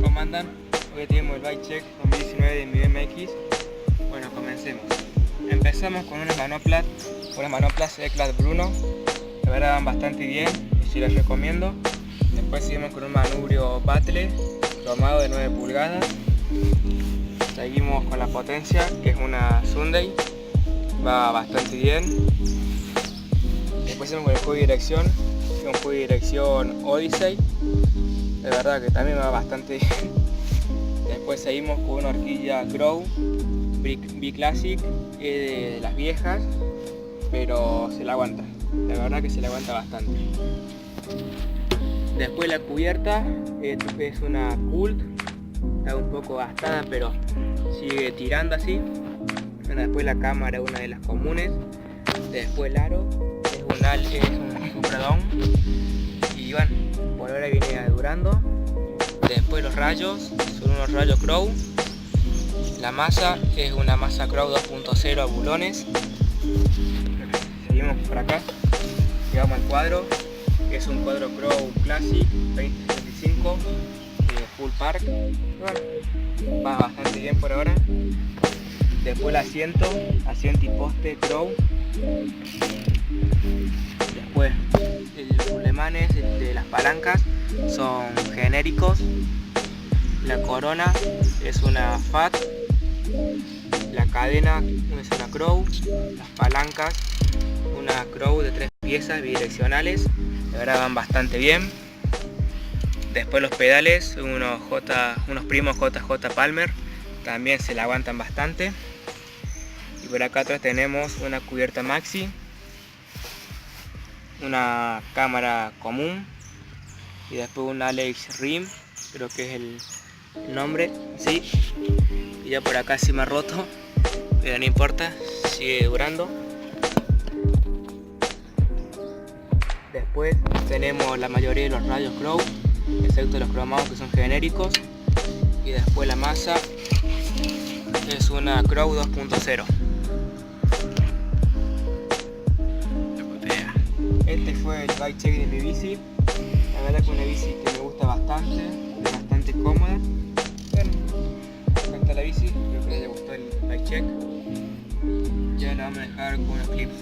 ¿Cómo andan? Hoy tenemos el bike check 2019 de mi BMX. Bueno, comencemos. Empezamos con unas manoplas Eclat Bruno. La verdad van bastante bien y sí las recomiendo. Después seguimos con un manubrio Battle cromado de 9 pulgadas. Seguimos con la potencia, que es una Sunday. Va bastante bien. Después seguimos con el juego de dirección, que es un juego de dirección Odyssey. De verdad que también va bastante bien. Después seguimos con una horquilla Grow B-Classic, de las viejas, pero se la aguanta. La verdad que se la aguanta bastante. Después la cubierta es una Cult, está un poco gastada, pero sigue tirando así. Bueno, después la cámara, una de las comunes. Después el aro es un Supradón. Y bueno, por ahora viene durando. Después los rayos son unos rayos Crow. La masa es una masa Crow 2.0 a bulones. Seguimos por acá, llegamos al cuadro, que es un cuadro Crow Classic 2075 Full Park. Bueno, va bastante bien por ahora. Después el asiento y poste Crow. Después los rulemanes de las palancas son genéricos. La corona es una Fat. La cadena es una Crow. Las palancas una Crow de 3 piezas bidireccionales. De verdad van bastante bien. Después los pedales son unos primos JJ Palmer. También se la aguantan bastante. Y por acá atrás tenemos una cubierta Maxi, una cámara común y después un Alex Rim, creo que es el nombre, sí. Y ya por acá sí me ha roto, pero no importa, sigue durando. Después tenemos la mayoría de los rayos Crow, excepto los cromados que son genéricos. Y después la masa es una Crow 2.0. Este fue el bike check de mi bici. La verdad que una bici que me gusta bastante, es bastante cómoda. Bueno, acá está la bici, espero que les haya gustado el bike check. Ya la vamos a dejar con unos clips.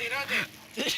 Grabate.